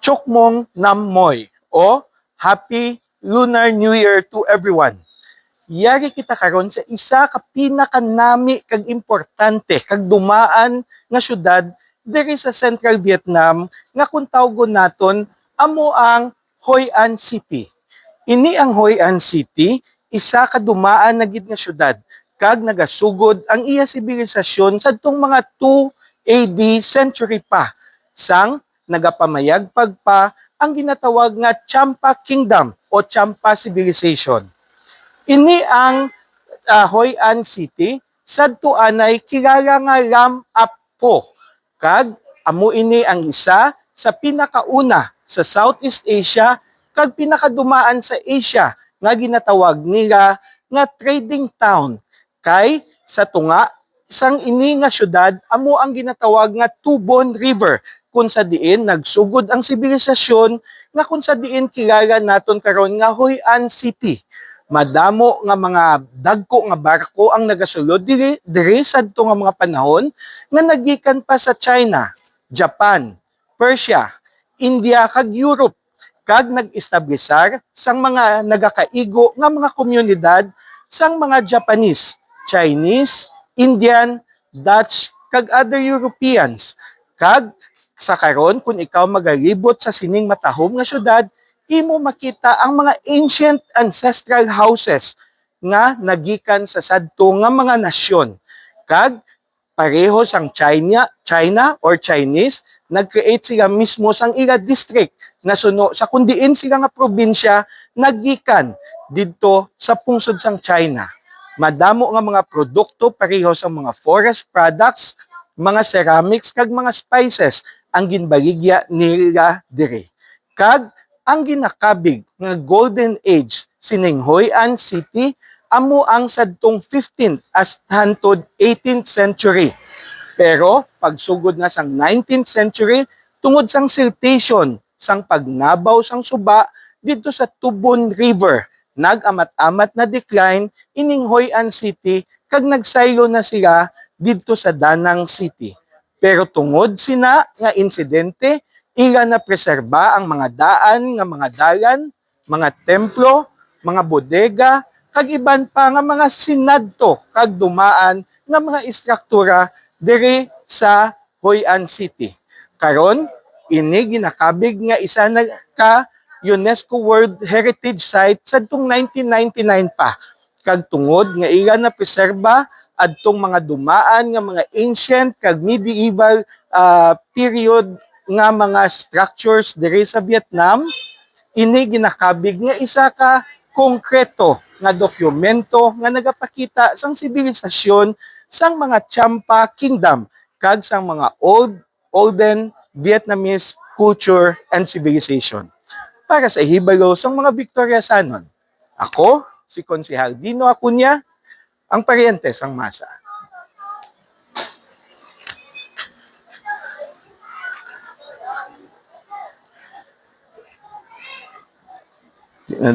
Chokmong Nammoy o Happy Lunar New Year to everyone. Yari kita karon sa isa ka pinakanami kag importante kag dumaan nga syudad diri sa Central Vietnam nga kung tawgon naton amo ang Hoi An City. Ini ang Hoi An City, isa ka dumaan na gid nga syudad kag nagasugod ang iya sibilisasyon sadtong mga 2 AD century pa sang nagapamayagpag pa ang ginatawag nga Champa Kingdom o Champa Civilization. Ini ang Hoi An City sadto anay kilala nga Lam Apo kag amo ini ang isa sa pinakauna sa Southeast Asia kag pinakadumaan sa Asia nga ginatawag nila nga trading town kay sa tunga isang ini nga syudad amo ang ginatawag nga Tubon River kung sa diin nagsugod ang sibilisasyon nga kung sa diin kilala naton karon nga Hoi An City. Madamo nga mga dagko nga barko ang nagasulod diri sadto nga mga panahon nga nagikan pa sa China, Japan, Persia, India kag Europe kag nag-establishar sang mga nagakaigo nga mga komunidad sang mga Japanese, Chinese, Indian, Dutch kag other Europeans. Kag sa karon kung ikaw magalibot sa sining matahom nga syudad, imo makita ang mga ancient ancestral houses nga nagikan sa sadto nga mga nasyon. Kag pareho sang China or Chinese, nag-create sila mismo sang ila district na suno sa kundiin sila nga probinsya nagikan didto sa pungsod sang China. Madamo nga mga produkto pareho sa mga forest products, mga ceramics kag mga spices ang ginbaligya nila diri. Kag ang ginakabig nga golden age sining Hoi An City amo ang sadtong 15th as hantod 18th century. Pero pagsugod nga sang 19th century tungod sang siltation sang pagnabaw sang suba didto sa Tubon River, nag-amat-amat na decline ining Hoi An City kag nagsaylo na sila didto sa Danang City. Pero tungod sina nga insidente, ila na preserba ang mga daan nga mga dalan, mga templo, mga bodega, kag iban pa nga mga sinadto kag dumaan nga mga istruktura diri sa Hoi An City. Karon, ini ginakabig nga isa na ka UNESCO World Heritage Site sadtong 1999 pa. Kag tungod nga ila na preserba adtong mga dumaan nga mga ancient kag medieval period nga mga structures diri sa Vietnam, ini ginakabig nga isa ka konkreto nga dokumento nga nagapakita sang sibilisasyon sang mga Champa Kingdom kag sang mga olden Vietnamese culture and civilization. Para sa hibalo sang mga Victoriasanon, ako si Konsehal Dino Acuña, ang paryente sang masa.